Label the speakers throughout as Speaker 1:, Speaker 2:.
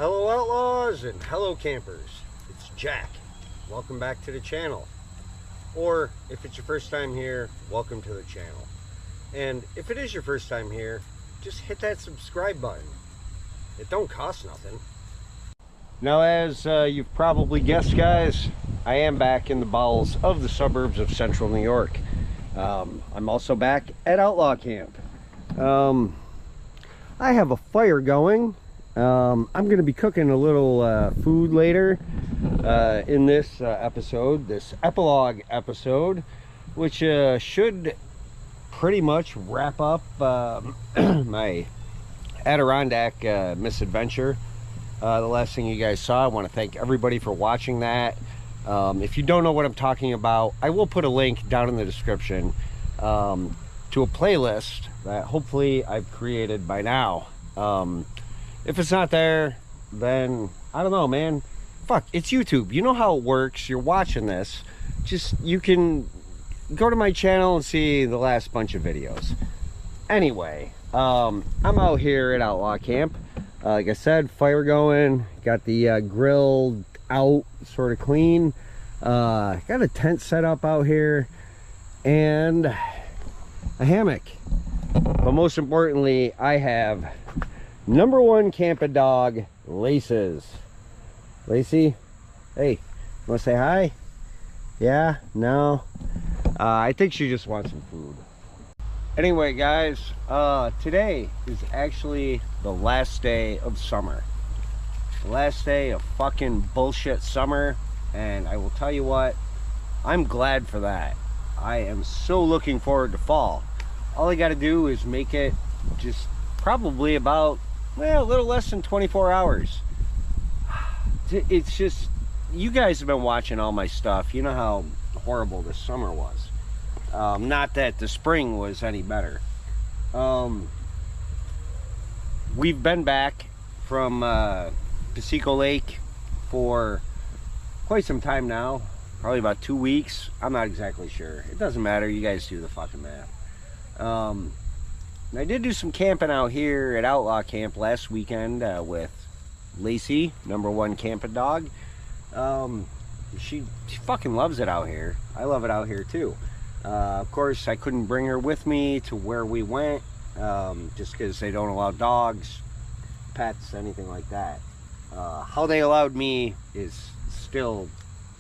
Speaker 1: Hello outlaws and hello campers, it's Jack. Welcome back to the channel. Or if it's your first time here, welcome to the channel. And if it is your first time here, just hit that subscribe button. It don't cost nothing. Now, as you've probably guessed, guys, I am back in the bowels of the suburbs of central New York. I'm also back at Outlaw Camp. I have a fire going. I'm going to be cooking a little food later in this episode, this epilogue episode, which should pretty much wrap up my Adirondack misadventure. The last thing you guys saw. I want to thank everybody for watching that. If you don't know what I'm talking about, I will put a link down in the description to a playlist that hopefully I've created by now. If it's not there, then I don't know, man. Fuck, it's YouTube. You know how it works. You're watching this. Just, you can go to my channel and see the last bunch of videos. Anyway, I'm out here at Outlaw Camp. Like I said, fire going. Got the grill out sort of clean. Got a tent set up out here. And a hammock. But most importantly, I have #1 camping dog, Laces. Lacey, hey, want to say hi? Yeah? No? I think she just wants some food. Anyway, guys, today is actually the last day of summer. The last day of fucking bullshit summer, and I will tell you what, I'm glad for that. I am so looking forward to fall. All I gotta do is make it just probably about, well, a little less than 24 hours. It's just, you guys have been watching all my stuff. You know how horrible this summer was. Not that the spring was any better. We've been back from Piseco Lake for quite some time now. Probably about 2 weeks. I'm not exactly sure. It doesn't matter. You guys do the fucking math. I did do some camping out here at Outlaw Camp last weekend with Lacey, #1 camping dog. She fucking loves it out here. I love it out here too. Of course, I couldn't bring her with me to where we went, just because they don't allow dogs, pets, anything like that. How they allowed me is still,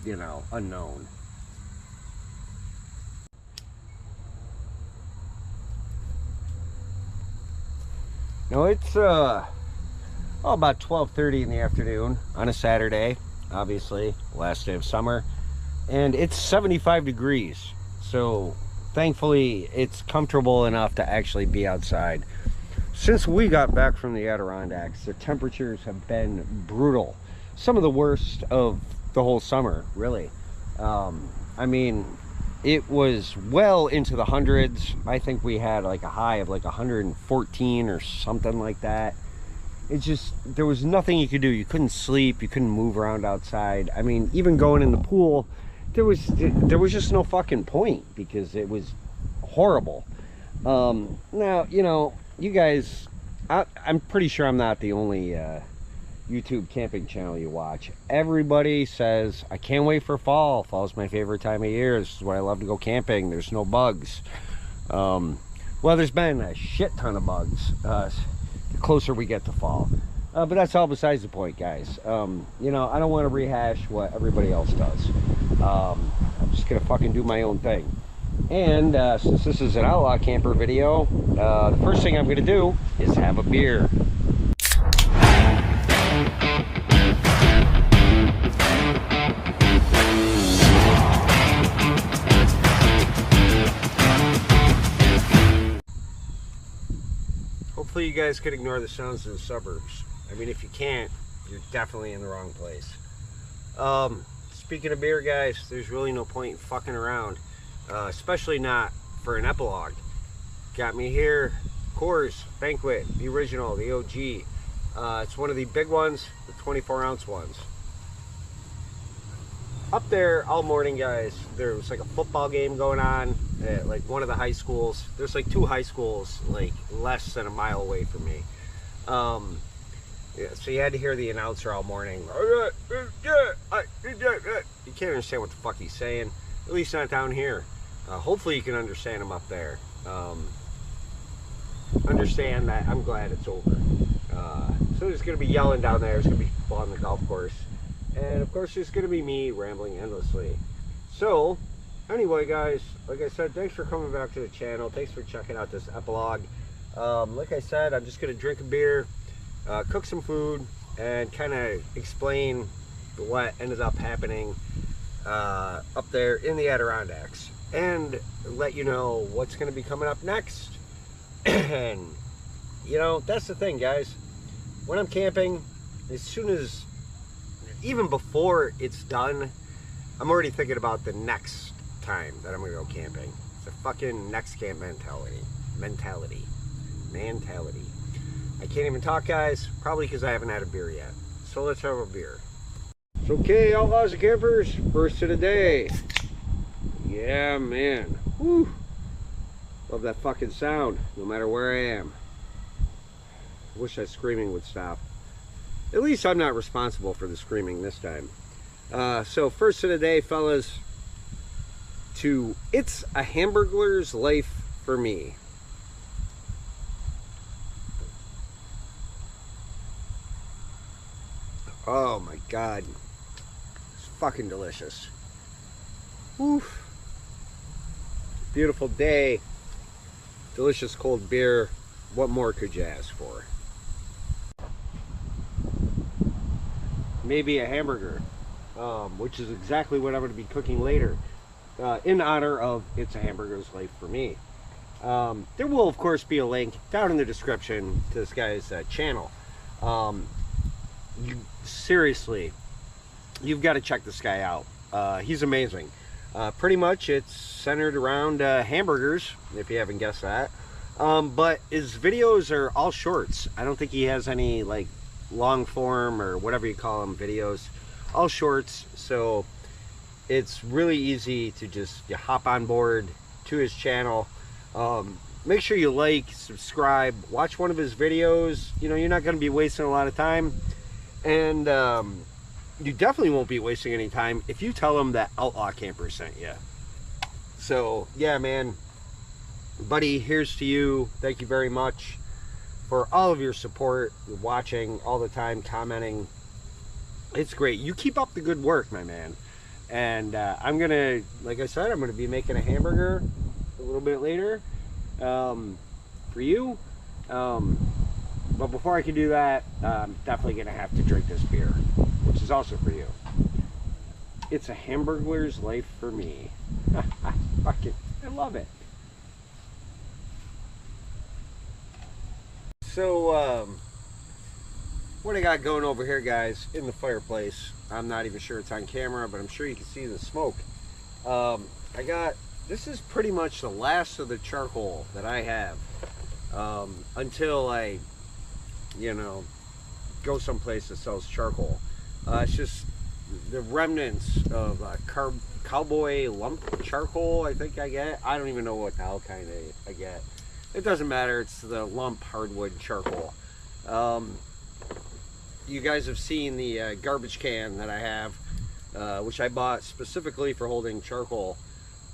Speaker 1: you know, unknown. Now it's about 12:30 in the afternoon on a Saturday, obviously, last day of summer, and it's 75 degrees. So thankfully it's comfortable enough to actually be outside. Since we got back from the Adirondacks, the temperatures have been brutal. Some of the worst of the whole summer, really. I mean, it was well into the hundreds. I think we had like a high of like 114 or something like that. It's just, there was nothing you could do. You couldn't sleep, you couldn't move around outside. I mean, even going in the pool, there was just no fucking point because it was horrible. Now, you know, you guys, I'm pretty sure I'm not the only YouTube camping channel you watch. Everybody says, I can't wait for fall. Fall's my favorite time of year. This is where I love to go camping. There's no bugs. Well, there's been a shit ton of bugs the closer we get to fall. But that's all besides the point, guys. You know, I don't want to rehash what everybody else does. I'm just gonna fucking do my own thing. And since this is an Outlaw Camper video, the first thing I'm gonna do is have a beer. Hopefully you guys could ignore the sounds of the suburbs. I mean, if you can't, you're definitely in the wrong place. Speaking of beer, guys, there's really no point in fucking around, especially not for an epilogue. Got me here, Coors Banquet, the original, the OG. It's one of the big ones, the 24-ounce ones. Up there all morning, guys, there was like a football game going on at like one of the high schools. There's like 2 high schools like less than a mile away from me. Yeah, so you had to hear the announcer all morning. You can't understand what the fuck he's saying. At least not down here. Hopefully you can understand him up there. Understand that I'm glad it's over. So there's going to be yelling down there. There's going to be people on the golf course. And of course there's going to be me rambling endlessly. So anyway guys, like I said, thanks for coming back to the channel. Thanks for checking out this epilogue. Like I said, I'm just going to drink a beer, cook some food, and kind of explain what ended up happening up there in the Adirondacks, and let you know what's going to be coming up next. And you know, that's the thing guys, when I'm camping, as soon as, even before it's done, I'm already thinking about the next time that I'm gonna go camping. It's a fucking next camp mentality. I can't even talk guys, probably because I haven't had a beer yet. So let's have a beer. It's okay, outlaws and campers, first of the day. Yeah man, woo. Love that fucking sound, no matter where I am. Wish that screaming would stop. At least I'm not responsible for the screaming this time. So first of the day, fellas, it's a hamburger's life for me. Oh my god, it's fucking delicious. Oof. Beautiful day, delicious cold beer. What more could you ask for? Maybe a hamburger, which is exactly what I'm going to be cooking later, in honor of It's a Hamburger's Life for me. There will of course be a link down in the description to this guy's channel. Seriously, you've got to check this guy out. He's amazing. Pretty much it's centered around hamburgers, if you haven't guessed that. But his videos are all shorts. I don't think he has any like long form or whatever you call them videos, all shorts. So it's really easy to just hop on board to his channel. Make sure you like, subscribe, watch one of his videos. You know, you're not going to be wasting a lot of time, and you definitely won't be wasting any time if you tell him that Outlaw Camper sent you. So yeah man, buddy, here's to you. Thank you very much for all of your support, watching all the time, commenting. It's great. You keep up the good work, my man. And I'm gonna, like I said, I'm gonna be making a hamburger a little bit later for you. But before I can do that, I'm definitely gonna have to drink this beer, which is also for you. It's a hamburger's life for me. Fuck it, I love it. So, what I got going over here, guys, in the fireplace, I'm not even sure it's on camera, but I'm sure you can see the smoke. This is pretty much the last of the charcoal that I have, until I, you know, go someplace that sells charcoal. It's just the remnants of cowboy lump charcoal, I think I get. I don't even know what the hell kind I get. It doesn't matter, it's the lump hardwood charcoal. You guys have seen the garbage can that I have, which I bought specifically for holding charcoal.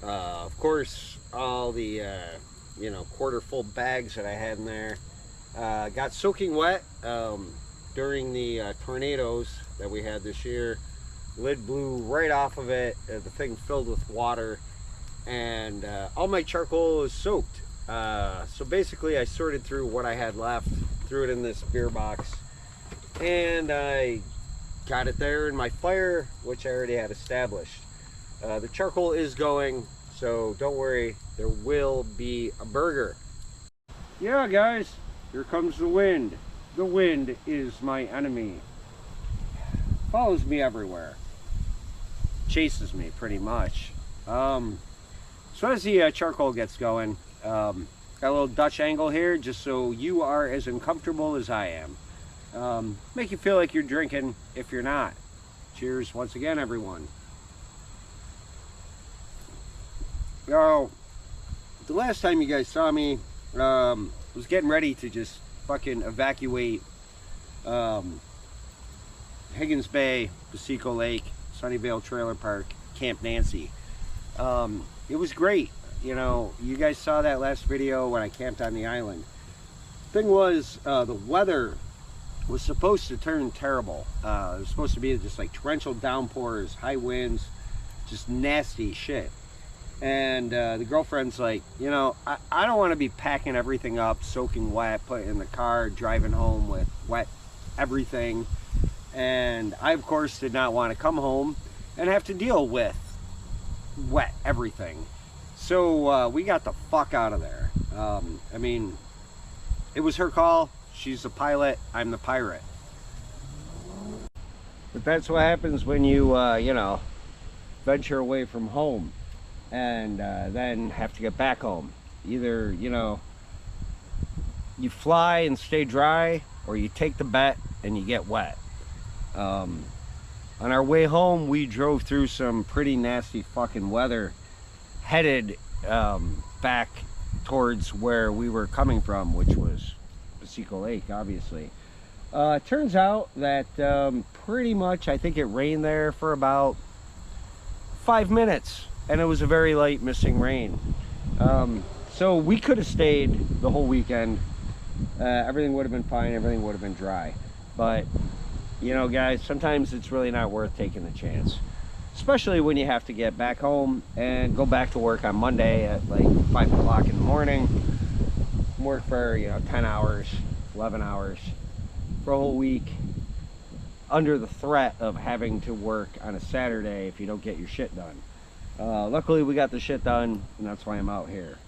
Speaker 1: Of course, all the you know, quarter full bags that I had in there got soaking wet during the tornadoes that we had this year. Lid blew right off of it, the thing filled with water, and all my charcoal is soaked. So basically I sorted through what I had left, threw it in this beer box, and I got it there in my fire, which I already had established. The charcoal is going, so don't worry, there will be a burger. Yeah guys, here comes the wind. The wind is my enemy. Follows me everywhere. Chases me pretty much. So as the charcoal gets going, got a little Dutch angle here just so you are as uncomfortable as I am. Make you feel like you're drinking if you're not. Cheers once again, everyone. Now, the last time you guys saw me, was getting ready to just fucking evacuate Higgins Bay, Piseco Lake, Sunnyvale Trailer Park, Camp Nancy. It was great. You know, you guys saw that last video when I camped on the island. Thing was, the weather was supposed to turn terrible. It was supposed to be just like torrential downpours, high winds, just nasty shit. And the girlfriend's like, you know, I don't want to be packing everything up, soaking wet, putting it in the car, driving home with wet everything. And I, of course, did not want to come home and have to deal with wet everything. So we got the fuck out of there. I mean, it was her call. She's the pilot, I'm the pirate. But that's what happens when you, you know, venture away from home and then have to get back home. Either, you know, you fly and stay dry, or you take the bet and you get wet. On our way home, we drove through some pretty nasty fucking weather, headed back towards where we were coming from, which was Piseco Lake, obviously. Turns out that pretty much, I think it rained there for about 5 minutes, and it was a very light missing rain. So we could have stayed the whole weekend. Everything would have been fine, everything would have been dry. But, you know, guys, sometimes it's really not worth taking the chance. Especially when you have to get back home and go back to work on Monday at like 5 o'clock in the morning. Work for, you know, 10 hours, 11 hours for a whole week, under the threat of having to work on a Saturday if you don't get your shit done. Luckily we got the shit done, and that's why I'm out here.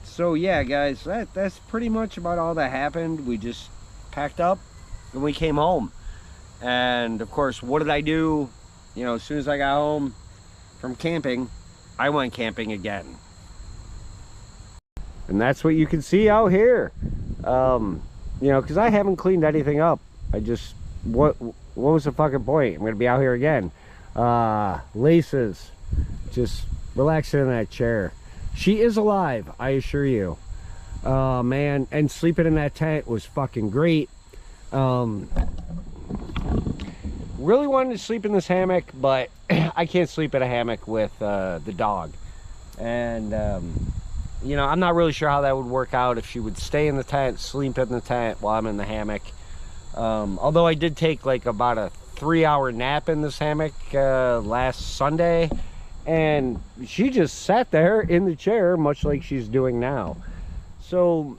Speaker 1: So yeah, guys, that's pretty much about all that happened. We just packed up and we came home. And of course, what did I do? You know, as soon as I got home from camping, I went camping again. And that's what you can see out here. You know, because I haven't cleaned anything up. I just, what was the fucking point? I'm going to be out here again. Laces, just relaxing in that chair. She is alive, I assure you. Man, and sleeping in that tent was fucking great. Really wanted to sleep in this hammock, but I can't sleep in a hammock with the dog. And you know, I'm not really sure how that would work out, if she would stay in the tent, sleep in the tent while I'm in the hammock. Although I did take like about a 3-hour nap in this hammock last Sunday, and she just sat there in the chair much like she's doing now. So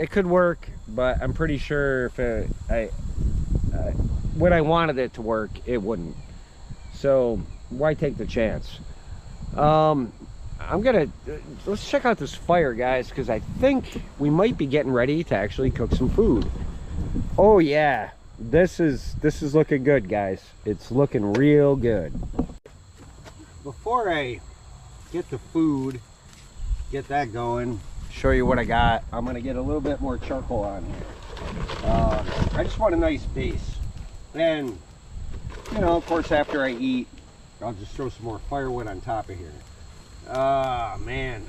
Speaker 1: it could work, but I'm pretty sure if when I wanted it to work, it wouldn't. So why take the chance? Let's check out this fire, guys, because I think we might be getting ready to actually cook some food. Oh yeah, this is looking good, guys. It's looking real good. Before I get the food, get that going, show you what I got, I'm gonna get a little bit more charcoal on here. I just want a nice base. And, you know, of course, after I eat, I'll just throw some more firewood on top of here. Man,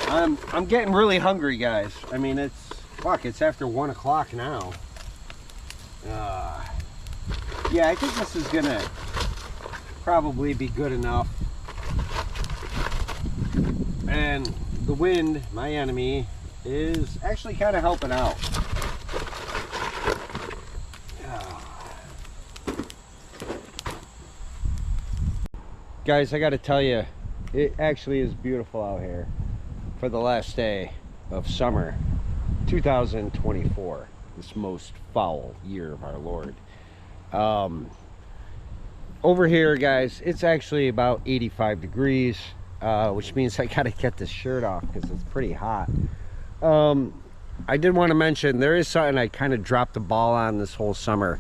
Speaker 1: I'm getting really hungry, guys. I mean, it's after 1 o'clock now. Yeah, I think this is gonna probably be good enough. And the wind, my enemy, is actually kind of helping out. Guys, I gotta tell you, it actually is beautiful out here for the last day of summer 2024, this most foul year of our Lord. Over here, guys, it's actually about 85 degrees, which means I gotta get this shirt off because it's pretty hot. I did want to mention, there is something I kind of dropped the ball on this whole summer.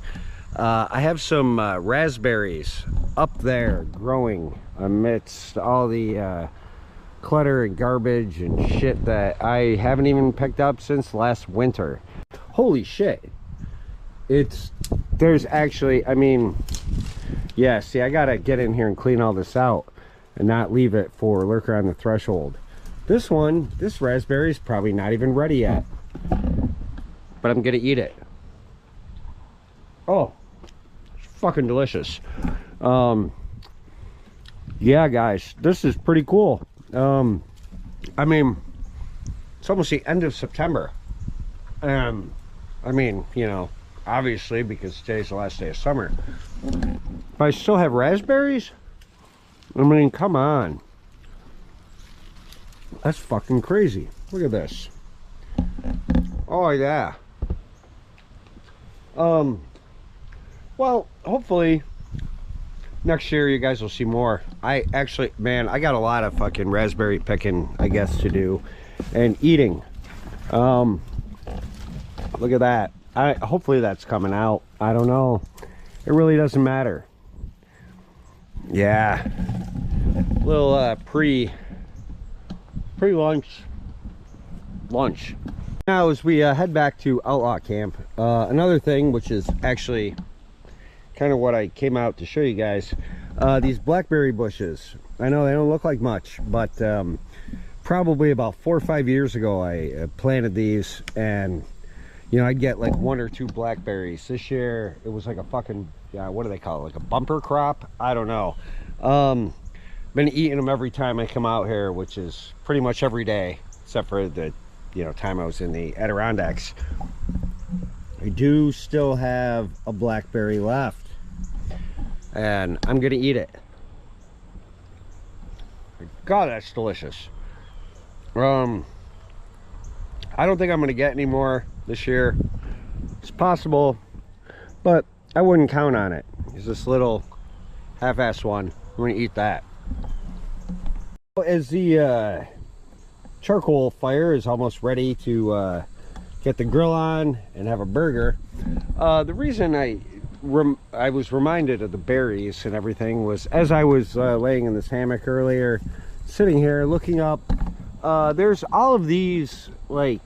Speaker 1: I have some raspberries up there growing amidst all the clutter and garbage and shit that I haven't even picked up since last winter. Holy shit. There's actually, I mean, yeah, see, I gotta get in here and clean all this out and not leave it for lurker on the threshold. This raspberry is probably not even ready yet. but I'm gonna eat it. Oh, it's fucking delicious. Yeah, guys, this is pretty cool. I mean, it's almost the end of September. I mean, you know, obviously because today's the last day of summer. But I still have raspberries? I mean, come on. That's fucking crazy. Look at this. Oh, yeah. Well, hopefully next year you guys will see more. I actually, man, I got a lot of fucking raspberry picking, I guess, to do and eating. Look at that. Hopefully that's coming out. I don't know. It really doesn't matter. Yeah. Little pre-lunch. Now as we head back to Outlaw Camp, another thing which is actually kind of what I came out to show you guys, these blackberry bushes. I know they don't look like much, but probably about 4 or 5 years ago I planted these, and you know, I'd get like 1 or 2 blackberries. This year it was like a fucking, what do they call it, like a bumper crop? I don't know. Been eating them every time I come out here, which is pretty much every day except for the, you know, time I was in the Adirondacks. I do still have a blackberry left, and I'm gonna eat it. God, that's delicious. I don't think I'm gonna get any more this year. It's possible, but I wouldn't count on it. It's this little half-assed one. I'm gonna eat that. As the charcoal fire is almost ready to get the grill on and have a burger, the reason I was reminded of the berries and everything was as I was laying in this hammock earlier, sitting here looking up, there's all of these, like,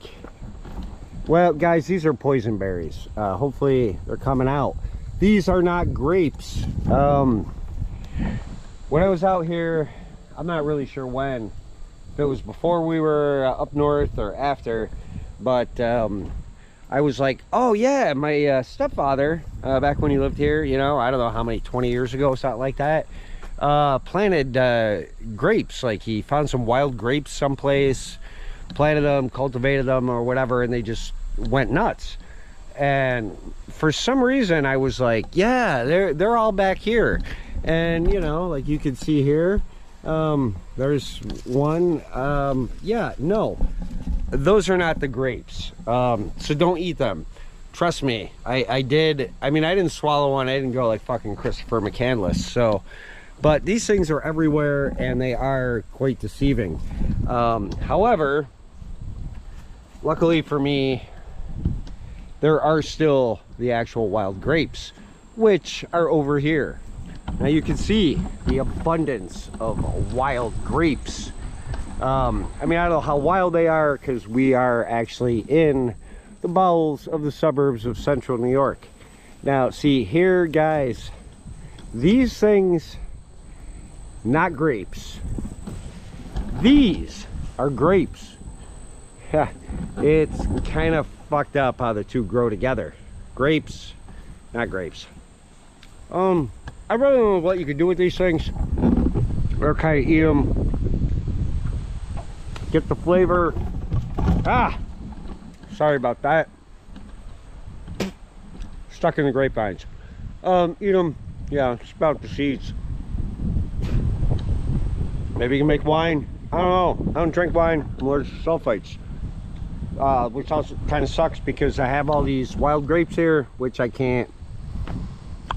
Speaker 1: well guys, these are poison berries. Hopefully they're coming out. These are not grapes. When I was out here, I'm not really sure when, if it was before we were up north or after, but I was like, oh yeah, my stepfather, back when he lived here, you know, I don't know how many, 20 years ago, something like that, planted grapes. Like, he found some wild grapes someplace, planted them, cultivated them or whatever, and they just went nuts. And for some reason I was like, yeah, they're all back here. And you know, like you can see here, there's one. Yeah, no, those are not the grapes. So don't eat them, trust me. I did, I mean, I didn't swallow one. I didn't go like fucking Christopher McCandless. So, but these things are everywhere and they are quite deceiving. However, luckily for me, there are still the actual wild grapes, which are over here. Now you can see the abundance of wild grapes. I mean, I don't know how wild they are because we are actually in the bowels of the suburbs of central New York. Now see here, guys, these things, not grapes. These are grapes. It's kind of fucked up how the two grow together. Grapes, not grapes. I really don't know what you could do with these things, or kind of eat them, get the flavor. Sorry about that. Stuck in the grapevines. Eat them, yeah, spout the seeds. Maybe you can make wine. I don't know, I don't drink wine. I'm allergic to sulfites. Which also kind of sucks because I have all these wild grapes here, which I can't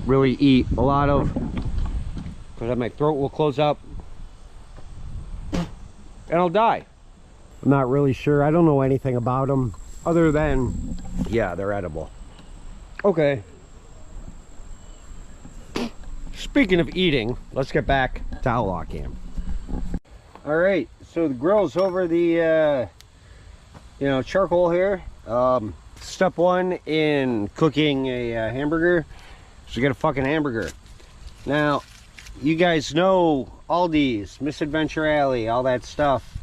Speaker 1: really eat a lot of because my throat will close up and I'll die. I'm not really sure. I don't know anything about them other than, yeah, they're edible. Okay. Speaking of eating, let's get back to Outlaw Camp. All right, so the grill's over the you know, charcoal here. Step one in cooking a hamburger is to get a fucking hamburger. Now, you guys know Aldi's, Misadventure Alley, all that stuff.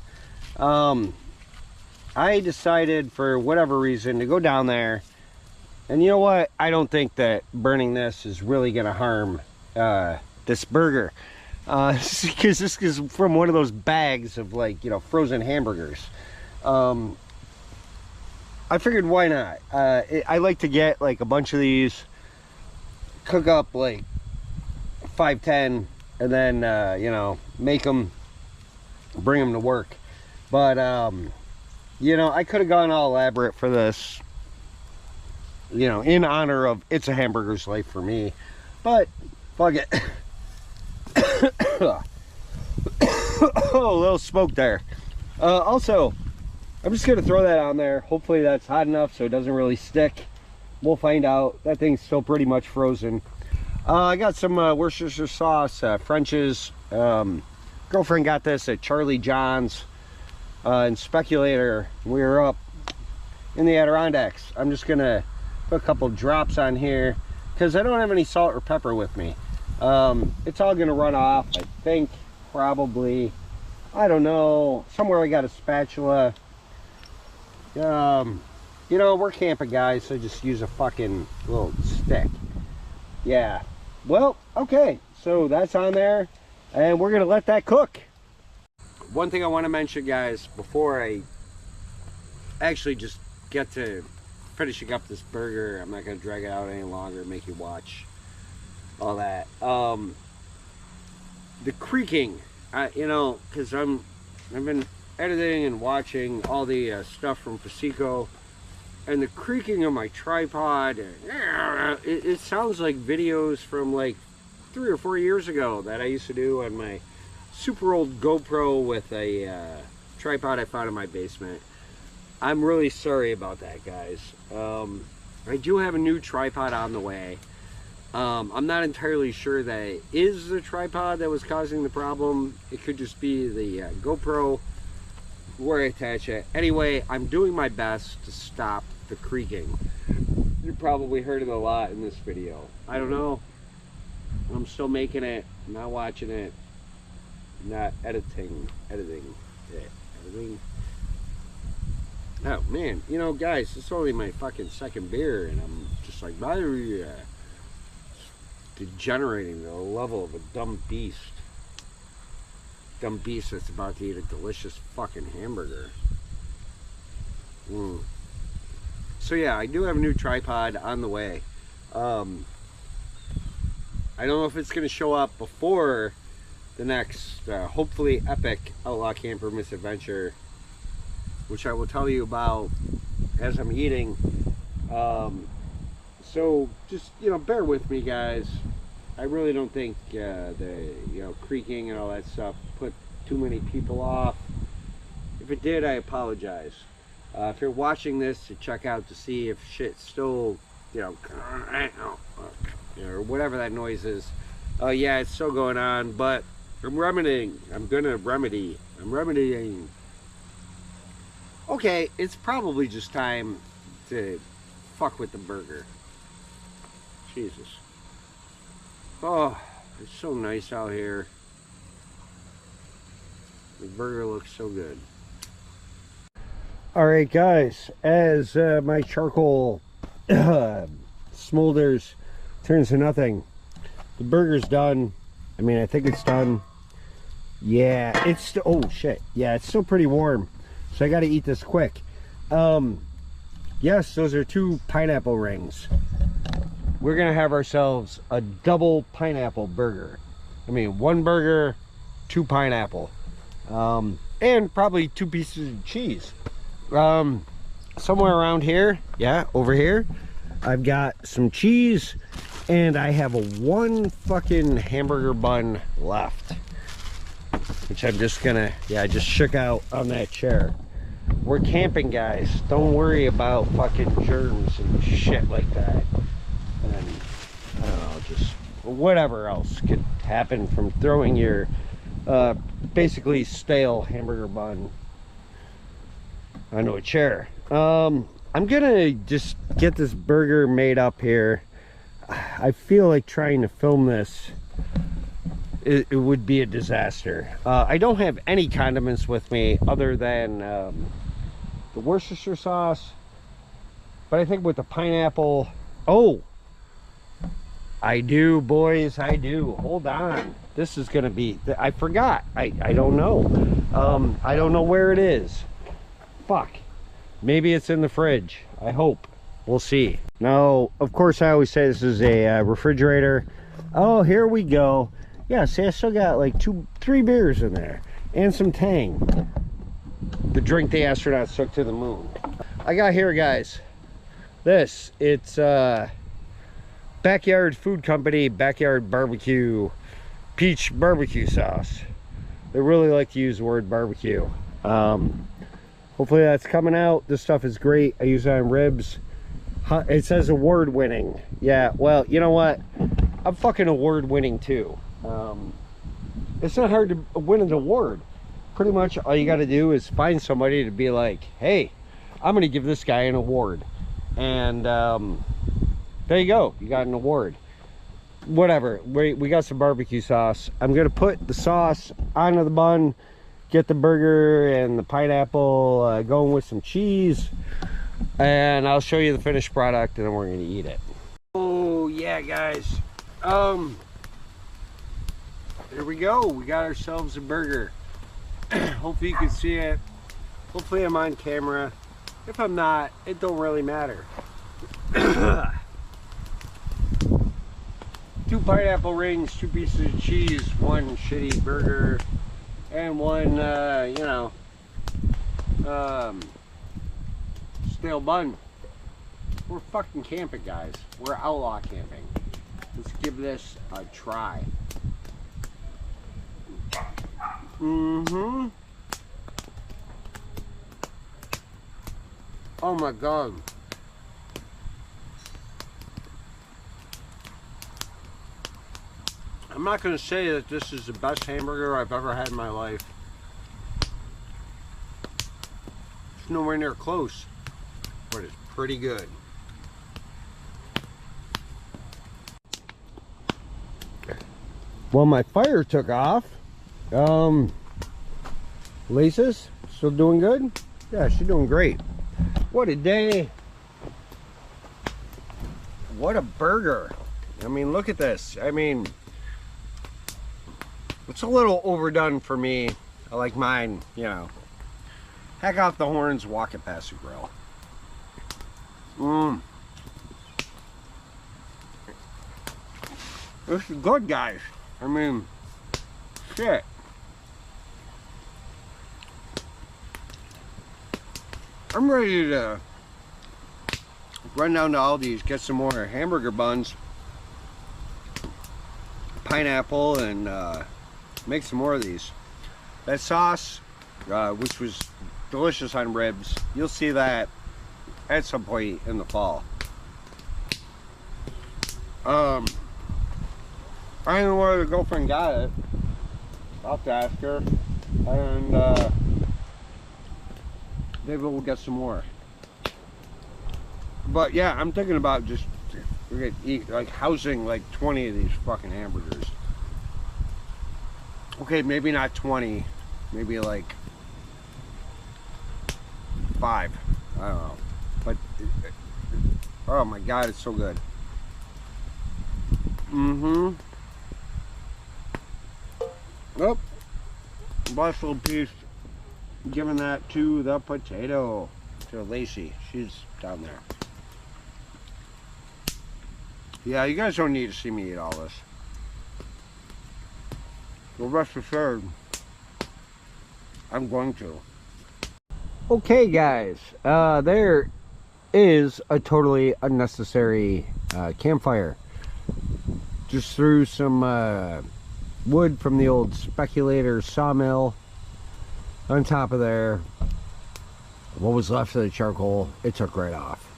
Speaker 1: I decided for whatever reason to go down there. And you know what? I don't think that burning this is really going to harm this burger. Because this is from one of those bags of, like, you know, frozen hamburgers. I figured, why not? I like to get like a bunch of these, cook up like 5-10, and then you know, make them, bring them to work. But you know, I could have gone all elaborate for this, you know, in honor of It's a Hamburger's Life for me, but fuck it. Oh, a little smoke there. Also, I'm just gonna throw that on there. Hopefully that's hot enough so it doesn't really stick. We'll find out. That thing's still pretty much frozen. I got some Worcestershire sauce, French's. Girlfriend got this at Charlie John's in Speculator. We were up in the Adirondacks. I'm just gonna put a couple drops on here because I don't have any salt or pepper with me. It's all gonna run off, I think, probably. I don't know. Somewhere I got a spatula. You know, we're camping guys, so just use a fucking little stick. Yeah. Well, okay. So that's on there, and we're gonna let that cook. One thing I want to mention, guys, before I actually just get to finishing up this burger, I'm not gonna drag it out any longer, make you watch all that. The creaking, you know, because I've been editing and watching all the stuff from Piseco, and the creaking of my tripod, it sounds like videos from like 3 or 4 years ago that I used to do on my super old GoPro with a tripod I found in my basement. I'm really sorry about that, guys. I do have a new tripod on the way. I'm not entirely sure that it is the tripod that was causing the problem. It could just be the GoPro where I attach it. Anyway, I'm doing my best to stop the creaking. You probably heard it a lot in this video. I don't know. I'm still making it, not watching it, not editing it. Oh man, you know, guys, it's only my fucking second beer, and I'm just like, degenerating to the level of a dumb beast. Dumb beast that's about to eat a delicious fucking hamburger. So yeah, I do have a new tripod on the way. I don't know if it's going to show up before the next, hopefully epic Outlaw Camper Misadventure, which I will tell you about as I'm eating. So just, you know, bear with me, guys. I really don't think the, you know, creaking and all that stuff put too many people off. If it did, I apologize. If you're watching this to check out to see if shit's still, you know, or whatever that noise is, yeah, it's still going on, but I'm remedying. I'm remedying. Okay, it's probably just time to fuck with the burger. Jesus. Oh, it's so nice out here. The burger looks so good. Alright guys, as my charcoal smolders turns to nothing, the burger's done. I mean, I think it's done. Yeah, it's oh shit. Yeah, it's still pretty warm, so I gotta eat this quick. Yes, those are 2 pineapple rings. We're gonna have ourselves a double pineapple burger. I mean, 1 burger, 2 pineapple, and probably 2 pieces of cheese. Somewhere around here, yeah, over here, I've got some cheese, and I have a 1 fucking hamburger bun left, which I'm just gonna, yeah, I just shook out on that chair. We're camping, guys. Don't worry about fucking germs and shit like that. And I don't know, just whatever else could happen from throwing your basically stale hamburger bun onto a chair. I'm gonna just get this burger made up here. I feel like trying to film this, it would be a disaster. I don't have any condiments with me other than the Worcestershire sauce, but I think with the pineapple, oh, I do, boys, I do. Hold on. This is gonna be, I forgot. I don't know. I don't know where it is. Fuck. Maybe it's in the fridge. I hope. We'll see. Now, of course, I always say this is a refrigerator. Oh, here we go. Yeah, see, I still got like 3 beers in there. And some Tang. The drink the astronauts took to the moon. I got here, guys. It's Backyard Food Company Backyard Barbecue Peach Barbecue Sauce. They really like to use the word barbecue. Hopefully that's coming out. This stuff is great. I use it on ribs. It says award-winning. Yeah, well, you know what? I'm fucking award-winning too. It's not hard to win an award. Pretty much all you got to do is find somebody to be like, hey, I'm gonna give this guy an award. And there you go, you got an award. Whatever, we got some barbecue sauce. I'm gonna put the sauce onto the bun, get the burger and the pineapple going with some cheese, and I'll show you the finished product, and then we're gonna eat it. Oh yeah, guys, here we go. We got ourselves a burger. Hopefully you can see it. Hopefully I'm on camera. If I'm not, it don't really matter. 2 pineapple rings, 2 pieces of cheese, 1 shitty burger, and 1, you know, stale bun. We're fucking camping, guys. We're outlaw camping. Let's give this a try. Mm-hmm. Oh my God. I'm not going to say that this is the best hamburger I've ever had in my life. It's nowhere near close, but it's pretty good. Well, my fire took off. Lisa's still doing good? Yeah, she's doing great. What a day. What a burger. I mean, look at this. I mean, it's a little overdone for me. I like mine, you know. Heck off the horns, walk it past the grill. This is good, guys. I mean, shit. I'm ready to run down to Aldi's, get some more hamburger buns, pineapple, and make some more of these. That sauce, which was delicious on ribs, you'll see that at some point in the fall. I don't know where the girlfriend got it. I'll have to ask her, and maybe we'll get some more. But yeah, I'm thinking about just, we're gonna eat, like, housing like 20 of these fucking hamburgers. Okay, maybe not 20, maybe like 5. I don't know. But oh my God, it's so good. Oh, last little piece, giving that to the potato, to Lacey. She's down there. Yeah, you guys don't need to see me eat all this. Well, rest assured, I'm going to. Okay, guys, there is a totally unnecessary campfire. Just threw some wood from the old speculator sawmill on top of there. What was left of the charcoal, it took right off.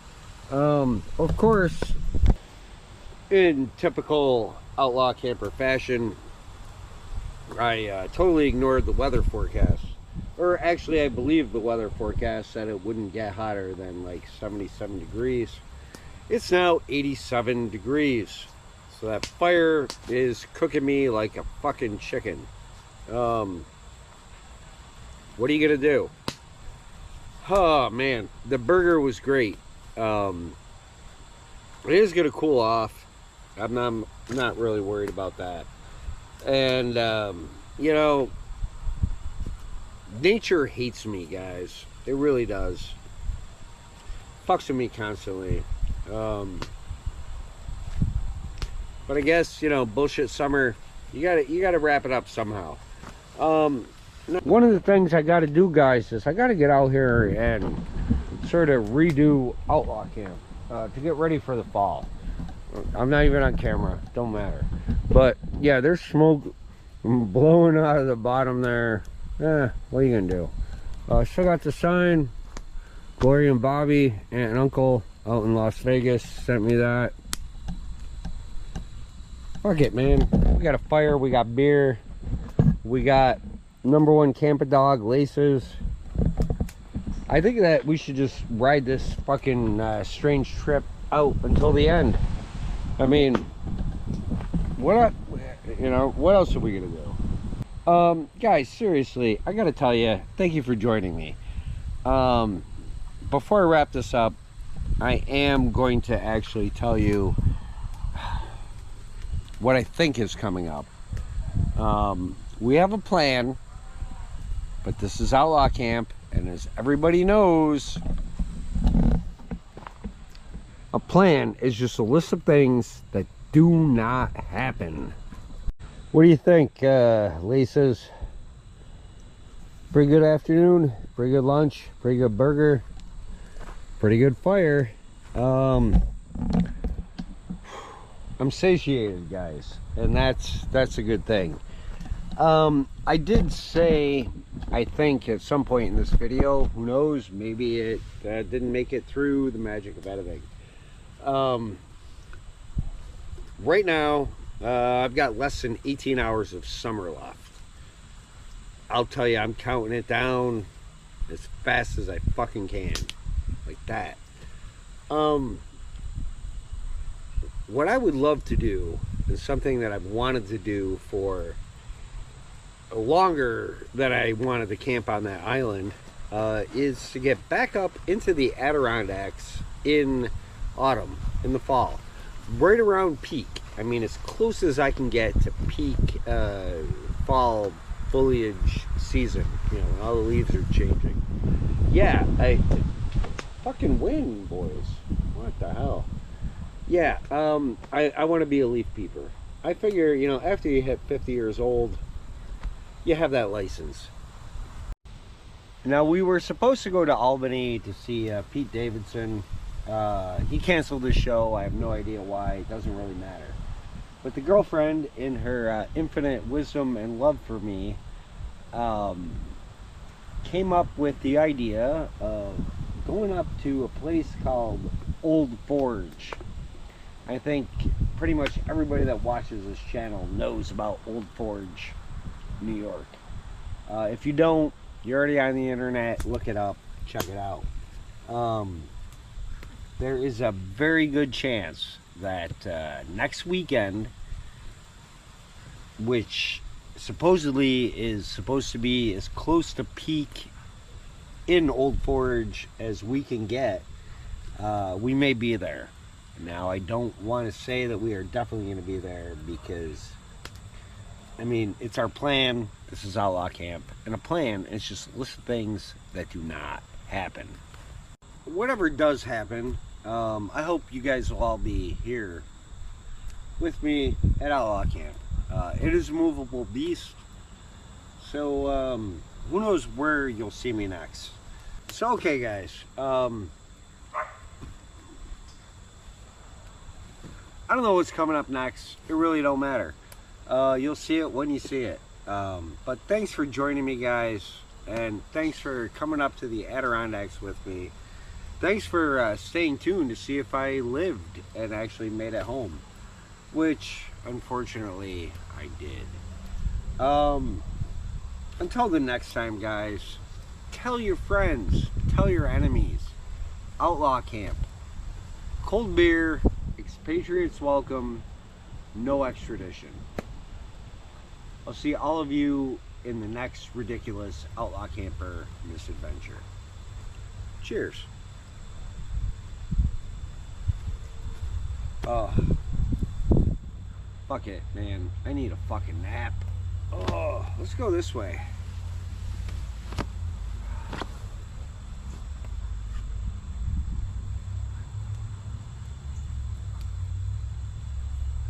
Speaker 1: Of course, in typical outlaw camper fashion, I totally ignored the weather forecast. Or actually, I believe the weather forecast said it wouldn't get hotter than like 77 degrees. It's now 87 degrees. So that fire is cooking me like a fucking chicken. What are you gonna do? Oh man, the burger was great. It is gonna cool off. I'm not really worried about that. And you know, nature hates me, guys. It really does. Fucks with me constantly. But I guess, you know, bullshit summer, you gotta wrap it up somehow. One of the things I gotta do, guys, is I gotta get out here and sort of redo Outlaw Camp to get ready for the fall. I'm not even on camera, don't matter. But yeah, there's smoke blowing out of the bottom there. What are you gonna do? Still got the sign. Gloria and Bobby, aunt and uncle out in Las Vegas sent me that. Fuck it, man. We got a fire, we got beer, we got #1 Camp-A-Dog laces. I think that we should just ride this fucking strange trip out until the end. I mean, what else are we gonna do? Guys, seriously, I gotta tell you, thank you for joining me. Before I wrap this up, I am going to actually tell you what I think is coming up. We have a plan, but this is Outlaw Camp, and as everybody knows, a plan is just a list of things that do not happen. What do you think, Laces? Pretty good afternoon, pretty good lunch, pretty good burger, pretty good fire. I'm satiated, guys, and that's a good thing. I did say, I think at some point in this video, who knows, maybe it didn't make it through the magic of editing. Right now, I've got less than 18 hours of summer left. I'll tell you, I'm counting it down as fast as I fucking can, like that. What I would love to do is something that I've wanted to do for longer than I wanted to camp on that island, is to get back up into the Adirondacks in autumn, in the fall, right around peak. I mean, as close as I can get to peak fall foliage season, you know, when all the leaves are changing. Yeah, fucking wind, boys. What the hell? Yeah, I want to be a leaf peeper. I figure, you know, after you hit 50 years old, you have that license. Now, we were supposed to go to Albany to see Pete Davidson. He canceled his show. I have no idea why. It doesn't really matter. But the girlfriend, in her infinite wisdom and love for me, came up with the idea of going up to a place called Old Forge. I think pretty much everybody that watches this channel knows about Old Forge, New York. If you don't, you're already on the internet. Look it up, check it out. There is a very good chance that next weekend, which supposedly is supposed to be as close to peak in Old Forge as we can get, we may be there. Now, I don't want to say that we are definitely going to be there because, I mean, it's our plan. This is Outlaw Camp, and a plan is just a list of things that do not happen. Whatever does happen, I hope you guys will all be here with me at Outlaw Camp. It is a movable beast, so who knows where you'll see me next. So, okay, guys, I don't know what's coming up next. It really don't matter. You'll see it when you see it. But thanks for joining me, guys, and thanks for coming up to the Adirondacks with me. Thanks for staying tuned to see if I lived and actually made it home, which unfortunately I did. Until the next time, guys, tell your friends, tell your enemies. Outlaw Camp. Cold beer, expatriates welcome, no extradition. I'll see all of you in the next ridiculous Outlaw Camper misadventure. Cheers. Oh, fuck it, man. I need a fucking nap. Oh, let's go this way.